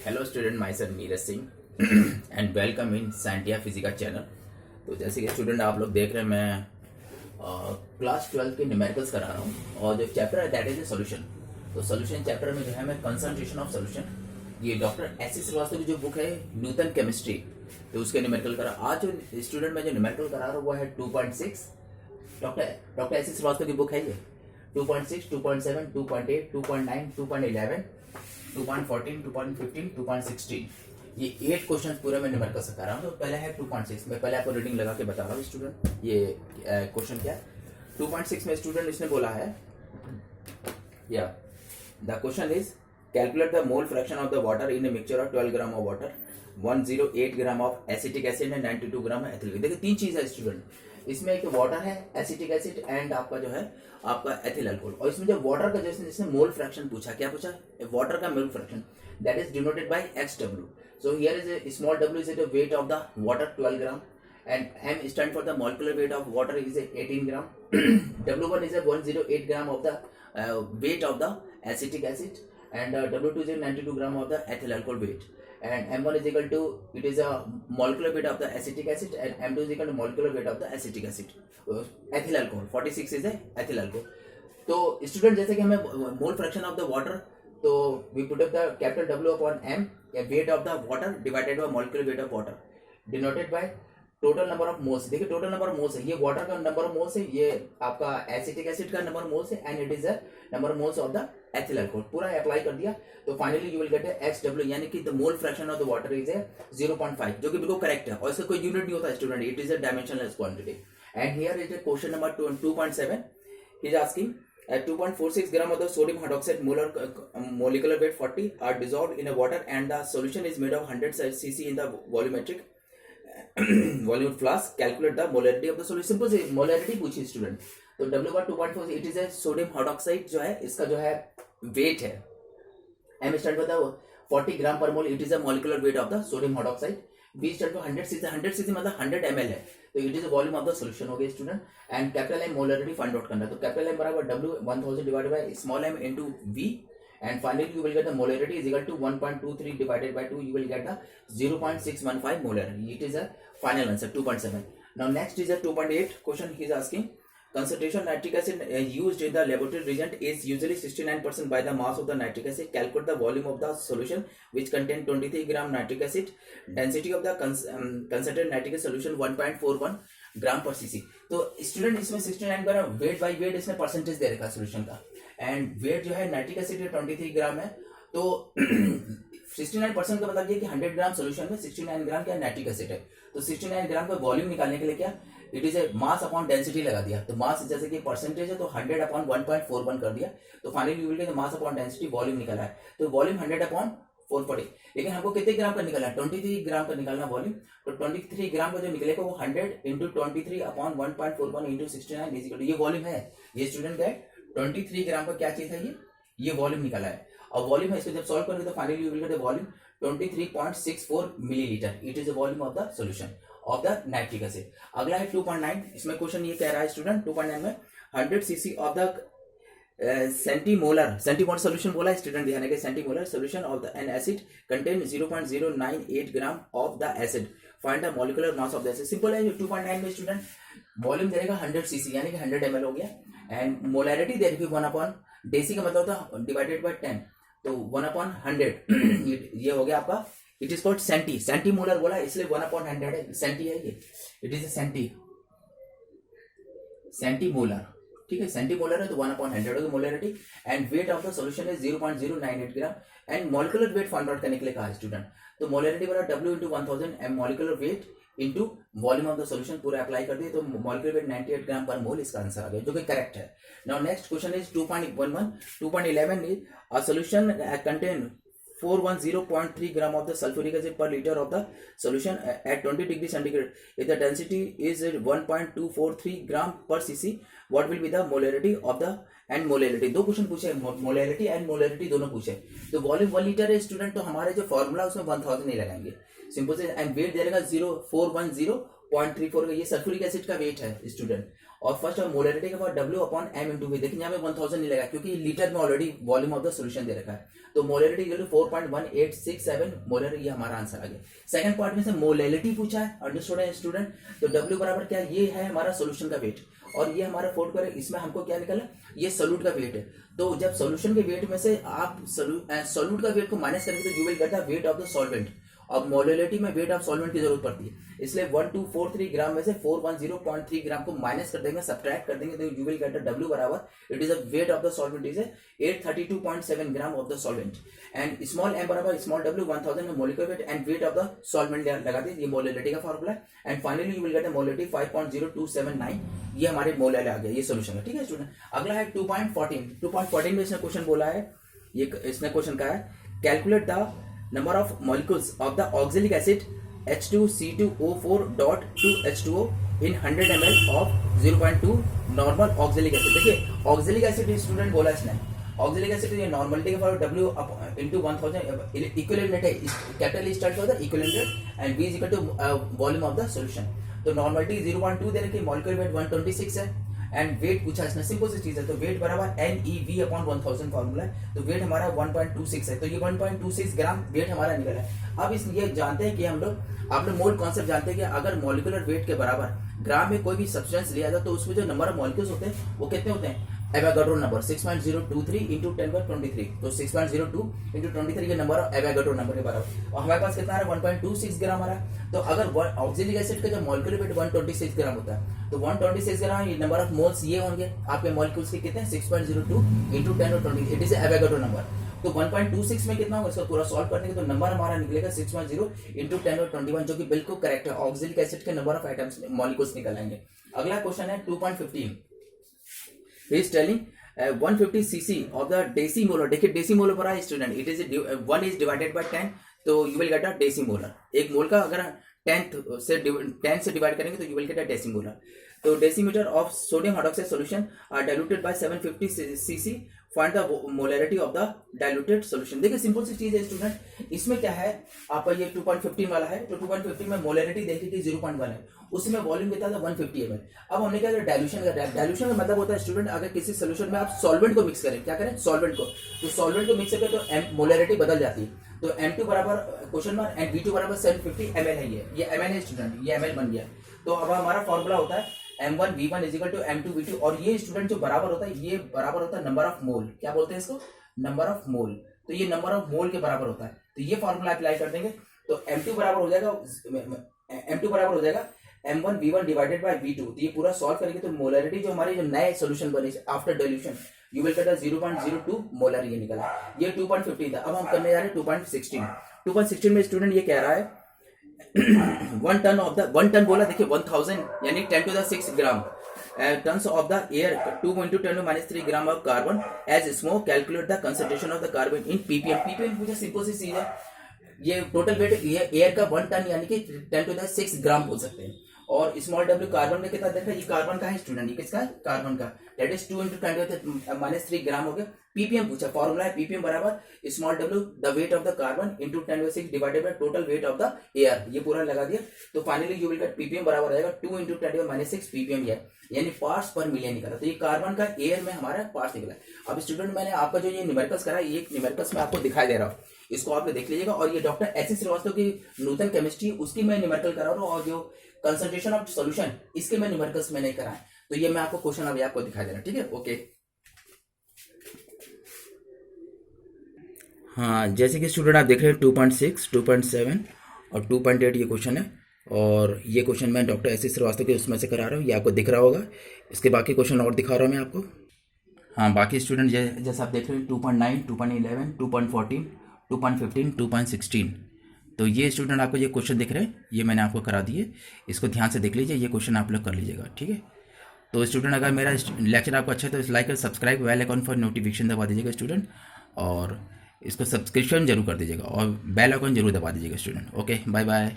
Hello student, myself Neeraj Singh and welcome in Scientia Physica channel. तो जैसे कि student आप लोग देख रहे हैं, मैं क्लास 12 के न्यूमेरिकल्स करा रहा हूँ और जो चैप्टर है दैट इज ए सोल्यूशन। तो सोल्यूशन चैप्टर में जो है मैं कंसंट्रेशन ऑफ सोल्यूशन, ये डॉक्टर एस सी श्रीवास्तव की जो बुक है न्यूटन केमिस्ट्री, तो उसके न्यूमेरिकल करा। आज जो स्टूडेंट मैं जो न्यूमेरिकल करा रहा हूँ वो है 2.6। डॉक्टर एस सी श्रीवास्तव की बुक है ये 2.6, 2.7, 2.8, 2.9, 2.11, 2.14, 2.15, 2.16, ये 8 क्वेश्चन पूरे मैं न्यूमेरिकल से कर रहा हूँ। तो पहले है 2.6, मैं पहले आपको रीडिंग लगा के बता रहा हूँ स्टूडेंट। ये क्वेश्चन क्या है 2.6 में स्टूडेंट इसने बोला है, या the question is calculate the mole fraction of the water in a mixture of 12 gram of water, 108 gram of acetic acid and 92 gram ethyl. देखिए तीन चीज है स्टूडेंट, इसमें एक वाटर है, एसिटिक एसिड एंड आपका जो है आपका एथिल अल्कोहल। और इसमें जो वाटर का जैसे इसने मोल फ्रैक्शन पूछा, क्या पूछा? वाटर का mole fraction that is denoted by XW। So here is a small w is the wait of the water 12 gram and M stand for the molecular weight of water is 18 gram. W1 is a 108 gram of the weight of the acetic acid and W2 is a 92 gram of the ethyl alcohol weight, and M1 is equal to, it is a molecular weight of the acetic acid and M2 is equal to molecular weight of the acetic acid, ethyl alcohol 46 is a ethyl alcohol. तो student जैसे कि हमें mole fraction of the water, तो we put up the capital W upon M, weight of the water divided by molecular weight of water denoted by total number of moles. देखिए total number of moles है, ये water का number of moles है, ये आपका acetic acid का number of moles है and it is the number of moles of the ethyl alcohol. पूरा अप्लाई कर दिया तो finally you will gate XW, यानी कि the mole fraction of the water is 0.5, जो कि बिल्कुल करेक्ट है और इसका कोई यूनिट नहीं होता student, it is a dimensionless quantity. And here is question number 2.7, he is asking 2.46 gram of the sodium hydroxide molecular weight 40 are dissolved in a water and the solution is made of 100 cc in the volumetric volume flask, calculate the molarity of the solution. Simple से molarity पूछी student, तो W1 2.4, it is a sodium hydroxide जो है, इसका जो है weight है M stand for the 40 gram per mole, it is a molecular weight of the sodium hydroxide. B stand for 100 cc, 100 cc मतलब 100 ml है, तो it is a volume of the solution हो गया student. And capital M molarity find out करना है, तो capital M बराबर W 1000 divided by small m into V, and finally you will get the molarity is equal to 1.23 divided by 2, you will get the 0.615 molarity. It is a final answer 2.7. Now next is a 2.8 question. He is asking concentration nitric acid used in the laboratory reagent is usually 69% by the mass of the nitric acid. Calculate the volume of the solution which contain 23 gram nitric acid. Density of the concentrated nitric acid solution 1.41 ग्राम पर cc। तो student इसमें 69 बार weight by wait इसमें percentage दे रखा solution का, and wait जो है nitric acid 23 ग्राम है, तो 69% का मतलब ये कि 100 ग्राम सोल्यूशन में 69 ग्राम क्या नाइट्रिक एसिड है। तो 69 ग्राम का वॉल्यूम निकालने के लिए क्या, it is A mass upon density लगा दिया, तो मास जैसे कि परसेंटेज है तो 100 अपॉन 1.41 कर दिया, तो finally you will gate mass upon density, volume निकाला है, तो वॉल्यूम 100 अपॉन 440। लेकिन हमको कितने ग्राम का निकालना है, 23 ग्राम का निकालना वॉल्यूम, तो 23 ग्राम का जो निकलेगा वो 100 इंटू 23 अपॉन 1.41 इंटू 69 इजिकल, ये वॉल्यूम है। ये स्टूडेंट का 23 ग्राम का क्या चीज है, ये वॉल्यूम निकाला है, और वॉल्यूम है, इसको जब सॉल्व करेंगे तो finally you will get the volume 23.64 millilitre, it is the volume of the solution of the nitric acid. अगला है 2.9, इसमें क्वेश्चन ये कह रहा है स्टूडेंट 2.9 में 100 cc of the centimolar solution बोला है स्टूडेंट, ध्यान रखिए centimolar solution of the an acid contain 0.098 gram of the acid, find the molecular mass of the acid. Simple है, 2.9 में स्टूडेंट वॉल्यूम देगा 100 cc यानी कि 100 ml हो गया, एंड मोलरिटी दे रखी 1 अपॉन डेसी का मतलब होता डिवाइडेड बाय 10, तो 1 अपॉन 100 ये हो गया आपका, इट इज कॉल्ड सेंटीमोलर बोला इसलिए 1 अपॉन 100 है, सेंटी है ये, इट इज ए सेंटीमोलर, ठीक है, सेंटीमोलर है तो 1 अपॉन 100 होगी molarity, and weight of the solution is 0.098 gram, and molecular weight find out करने के लिए कहा स्टूडेंट, तो मोलरिटी बराबर W into 1000 M molecular weight into volume of the solution, पूरा अप्लाई कर दिए तो मॉलिक्यूलर वेट 98 ग्राम पर मोल इसका आंसर आ गया, जो कि करेक्ट है। Now next question is 2.11, 2.11 is a solution contain 410.3 gram of the sulfuric acid per liter of the solution at 20 degree centigrade. If the density is 1.243 gram per cc, what will be the molarity of the and molarity? दो question पूछे, molarity and molarity दोनों पूछे, तो volume 1 litre है student, तो हमारे जो formula उसमें 1000 नहीं लगाएंगे, सिंपल से, एंड वेट दे देगा 0410.34, ये सल्फ्यूरिक एसिड का वेट है स्टूडेंट, और फर्स्ट मोलरिटी का W upon M into V। देखिए यहाँ पे 1000 नहीं लगा क्योंकि लीटर में already volume of the solution दे रखा है, तो मोलरिटी 4.1867 मोलर, ये हमारा आंसर आ गया। सेकंड पार्ट में से मोलैलिटी पूछा है, अंडरस्टूड है स्टूडेंट। तो W बराबर क्या, ये है हमारा सोल्यूशन का वेट, और ये हमारा फोर्थ पर, इसमें हमको क्या निकला, ये सोल्यूट का वेट है। तो जब सोल्यूशन के वेट में से आप सोल्यूट का वेट को माइनस करेंगे तो you will get the wait of the solvent. अब मोलैलिटी में वेट ऑफ सॉल्वेंट की जरूरत पड़ती है, इसलिए 1243 ग्राम में से 410.3 ग्राम को माइनस कर देंगे, सब्ट्रैक्ट कर देंगे, तो यू विल गेट W बराबर it is a wait of the solvent is 832.7 gram of the solvent. And small m बराबर स्मॉल w 1000 में molecular weight and weight of the solvent लगा दी, ये मोलैलिटी का फॉर्मूला है। And finally you will get a molality 5.0279, ये हमारे मोलैल आ गया, ये सॉल्यूशन है। ठीक है स्टूडेंट, अगला है 2.14 में इसने क्वेश्चन बोला है, ये इसने क्वेश्चन कहा है calculate the number of molecules of the oxalic acid H2C2O4.2H2O in 100 ml of 0.2 normal oxalic acid। देखिए ऑक्जेलिक एसिड स्टूडेंट बोला इसने, ऑक्जेलिक एसिड ये नॉर्मलिटी का फॉर्मूला W into 1000 इक्विवेलेंट है, कैपिटल स्टार्ट होता है equivalent and V is equal to volume of the solution. तो normality 0.2 दे रखी, मॉलिक्यूलर वेट 126 है एंड वेट पूछा इसने, सिंपल सी चीज है, तो वेट बराबर NeV अपॉन 1000 फॉर्मूला है, तो वेट हमारा 1.26 है, तो ये 1.26 ग्राम वेट हमारा निकला है। अब इस ये जानते हैं कि हम लोग, आप लोग मोल कॉन्सेप्ट जानते हैं कि अगर मॉलिक्यूलर वेट के बराबर ग्राम में कोई भी सब्सटेंस लिया जाए तो उसमें जो नंबर ऑफ मॉलिक्यूल्स होते हैं वो कितने होते हैं, एवोगाड्रो नंबर 6.023 इंटू 10^23, तो 6.02 इंटू 23 के नंबर ऑफ एवोगाड्रो नंबर के बराबर, और हमारे पास कितना आ रहा है 1.26 ग्राम आ रहा है। तो अगर ऑक्जेलिक एसिड का जो मॉलिक्यूलर वेट 126 ग्राम होता है, तो 126 ग्राम ये नंबर ऑफ मोल्स ये होंगे आपके मॉलिक्यूल्स के कितने 6.02 into 10^23, it is Avogadro number. तो 1.26 में कितना होगा, इसको पूरा सॉल्व करने के तो नंबर हमारा निकलेगा 6.0 इंटू 10^21, जो कि बिल्कुल करेक्ट है, ऑक्जेलिक एसिड के नंबर ऑफ आइटम्स मॉलिक्यूल्स निकल आएंगे। अगला क्वेश्चन है 2.15, he is telling 150 cc of the decimolar। देखिए डेसीमोलर पर है student, it is 1 is divided by 10, तो you will get a decimolar. एक मोल का अगर 10 से डिवाइड करेंगे तो you will get a decimolar. तो decimeter of sodium hydroxide solution are diluted by 750 cc, find the molarity of the diluted solution. देखिए simple सी चीज है स्टूडेंट, इसमें क्या है आपका ये 2.15 वाला है, तो 2.15 में मोलैरिटी देखिए कि 0.1 है, उसमें वॉल्यूम कितना था 150 ml। अब हमने क्या डाइल्यूशन का, डाइल्यूशन का मतलब होता है स्टूडेंट अगर किसी सोल्यूशन में आप सॉल्वेंट को मिक्स करें, क्या करें सॉल्वेंट को, तो सॉल्वेंट को मिक्स करें तो मोलैरिटी बदल जाती है, तो M2 बराबर क्वेश्चन मार्क एंड V2 बराबर 750 ml है, ये ml है स्टूडेंट, ये ml बन गया। तो अब हमारा फॉर्मूला होता है M1V1 is equal to M2V2, और ये स्टूडेंट जो बराबर होता है, ये बराबर होता है नंबर ऑफ मोल, क्या बोलते हैं इसको, नंबर ऑफ मोल, तो ये नंबर ऑफ मोल के बराबर होता है। तो ये फॉर्मूला अप्लाई कर देंगे तो M2 बराबर हो जाएगा M1V1 डिवाइडेड बाय V2, तो ये पूरा सॉल्व करेंगे तो मोलैरिटी जो हमारी जो नए सॉल्यूशन बने after dilution you will gate 0.02 molar, ये निकला, ये 2.15 था। अब हम करने जा रहे हैं 2.16 में स्टूडेंट ये कह रहा है 1 टन बोला, देखिए 1000 यानी 10⁶ ग्राम tons of the air 2 into 10⁻³ gram of carbon as smoke, calculate the concentration of the carbon in ppm। ppm मुझे सिंपल सी चीज है, ये टोटल वेट ये एयर का 1 टन यानी कि 10⁶ ग्राम बोल सकते हैं, और स्मॉल w कार्बन का कितना देखा, ये कार्बन का है स्टूडेंट, ये किसका है कार्बन का, दैट इज 2 into 10⁻³ ग्राम हो गया। ppm पूछा, फॉर्मूला है ppm बराबर small w the wait of the carbon into 10⁶ divided by total weight of the air, ये पूरा लगा दिया, तो finally you will gate ppm बराबर आएगा 2 into 10⁻⁶ ppm, यानी पार्ट्स पर मिलियन निकला। तो ये कार्बन का एयर में हमारा पार्ट्स निकला। अब स्टूडेंट मैंने आपका जो ये न्यूमेरिकल्स करा, ये न्यूमेरिकल्स में आपको दिखाई दे रहा हूँ, इसको आप देख लीजिएगा, और ये डॉक्टर एच श्रीवास्तव की नूतन केमिस्ट्री उसकी मैं न्यूमेरिकल करा रहा हूँ, और जो कंसंट्रेशन ऑफ सॉल्यूशन इसके मैं न्यूमेरिकल्स में नहीं कराए, तो ये मैं आपको क्वेश्चन अभी आपको दिखाई दे रहा है, ठीक है ओके। हाँ जैसे कि स्टूडेंट आप देख रहे हैं 2.6, 2.7 और 2.8 ये क्वेश्चन है, और ये क्वेश्चन मैं डॉक्टर एस श्रीवास्तव के उसमें से करा रहा हूँ, ये आपको दिख रहा होगा। इसके बाकी क्वेश्चन और दिखा रहा हूँ मैं आपको। हाँ बाकी स्टूडेंट जैसे आप देख रहे हैं 2.9, 2.11, 2.14, 2.15, 2.16, तो ये स्टूडेंट आपको ये क्वेश्चन दिख रहे हैं, ये मैंने आपको करा दिए, इसको ध्यान से देख लीजिए, ये क्वेश्चन आप लोग कर लीजिएगा, ठीक है। तो स्टूडेंट अगर मेरा लेक्चर आपको अच्छा है तो लाइक और subscribe, bell icon for notification दबा दीजिएगा स्टूडेंट, और इसको सब्सक्रिप्शन जरूर कर दीजिएगा, और बेल आइकन जरूर दबा दीजिएगा स्टूडेंट। Okay bye bye.